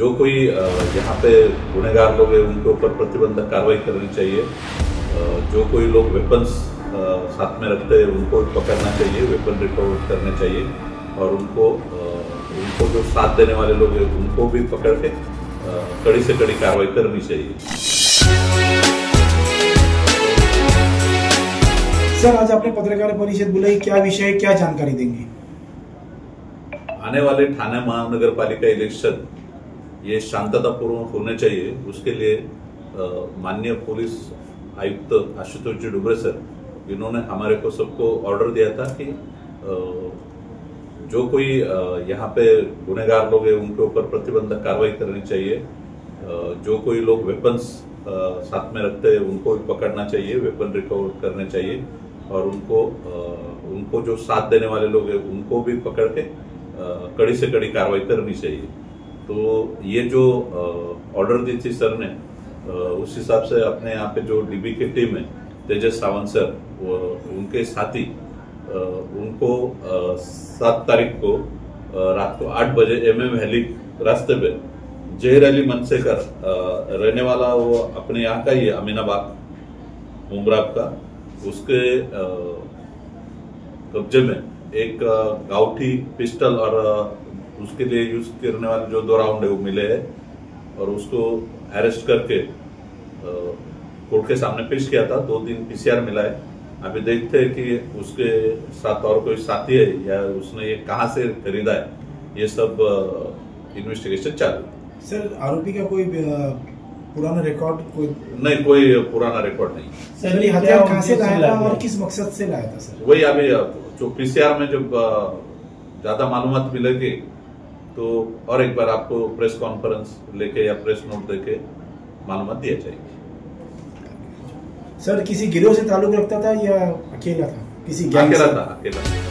जो कोई यहाँ पे गुनहगार लोग हैं उनके ऊपर प्रतिबंधक कार्रवाई करनी चाहिए। जो कोई लोग वेपन्स साथ में रखते हैं उनको पकड़ना चाहिए, वेपन रिकवर करने चाहिए और उनको जो साथ देने वाले लोग हैं उनको भी पकड़ के कड़ी से कड़ी कार्रवाई करनी चाहिए। सर, आज आपने पत्रकार परिषद बुलाई, क्या विषय है, क्या जानकारी देंगे? आने वाले ठाणे महानगर पालिका इलेक्शन ये शांततापूर्वक होने चाहिए, उसके लिए माननीय पुलिस आयुक्त आशुतोष जी डुबरे सर इन्होंने हमारे को सबको ऑर्डर दिया था कि जो कोई यहाँ पे गुनहगार लोग हैं उनके ऊपर प्रतिबंधक कार्रवाई करनी चाहिए। जो कोई लोग वेपन्स साथ में रखते हैं उनको भी पकड़ना चाहिए, वेपन रिकवर करने चाहिए और उनको जो साथ देने वाले लोग हैं उनको भी पकड़ के कड़ी से कड़ी कार्रवाई करनी चाहिए। तो ये जो ऑर्डर दी थी सर ने, उस हिसाब से अपने यहाँ पे जो डीबी की टीम है तेजस सावंत सर, उनके साथी उनको 7 तारीख को रात को 8 बजे MM वैली रास्ते पे जहीर अली मनसेकर रहने वाला, वो अपने यहाँ का ही है, अमीनाबाद मुमराब का, उसके कब्जे में एक गाउठी पिस्टल और उसके लिए यूज करने वाले जो 2 राउंड है वो मिले हैं और उसको अरेस्ट करके कोर्ट के सामने पेश किया था। 2 दिन PCR मिला है। अभी देखते हैं कि उसके साथ और कोई साथी है या उसने ये कहां से खरीदा है, ये सब इन्वेस्टिगेशन चालू है। सर, आरोपी का कोई पुराना रिकॉर्ड नहीं, कोई पुराना रिकॉर्ड नहीं। सर, ये हथियार कहां से लाया था और किस मकसद से लाया था? सर, वही अभी जो PCR में जब ज्यादा मालूमात मिलेगी तो और एक बार आपको प्रेस कॉन्फ्रेंस लेके या प्रेस नोट देके मालूमात दिया जाएगी। सर, किसी गिरोह से ताल्लुक रखता था या अकेला था? किसी गैंग से? अकेला था।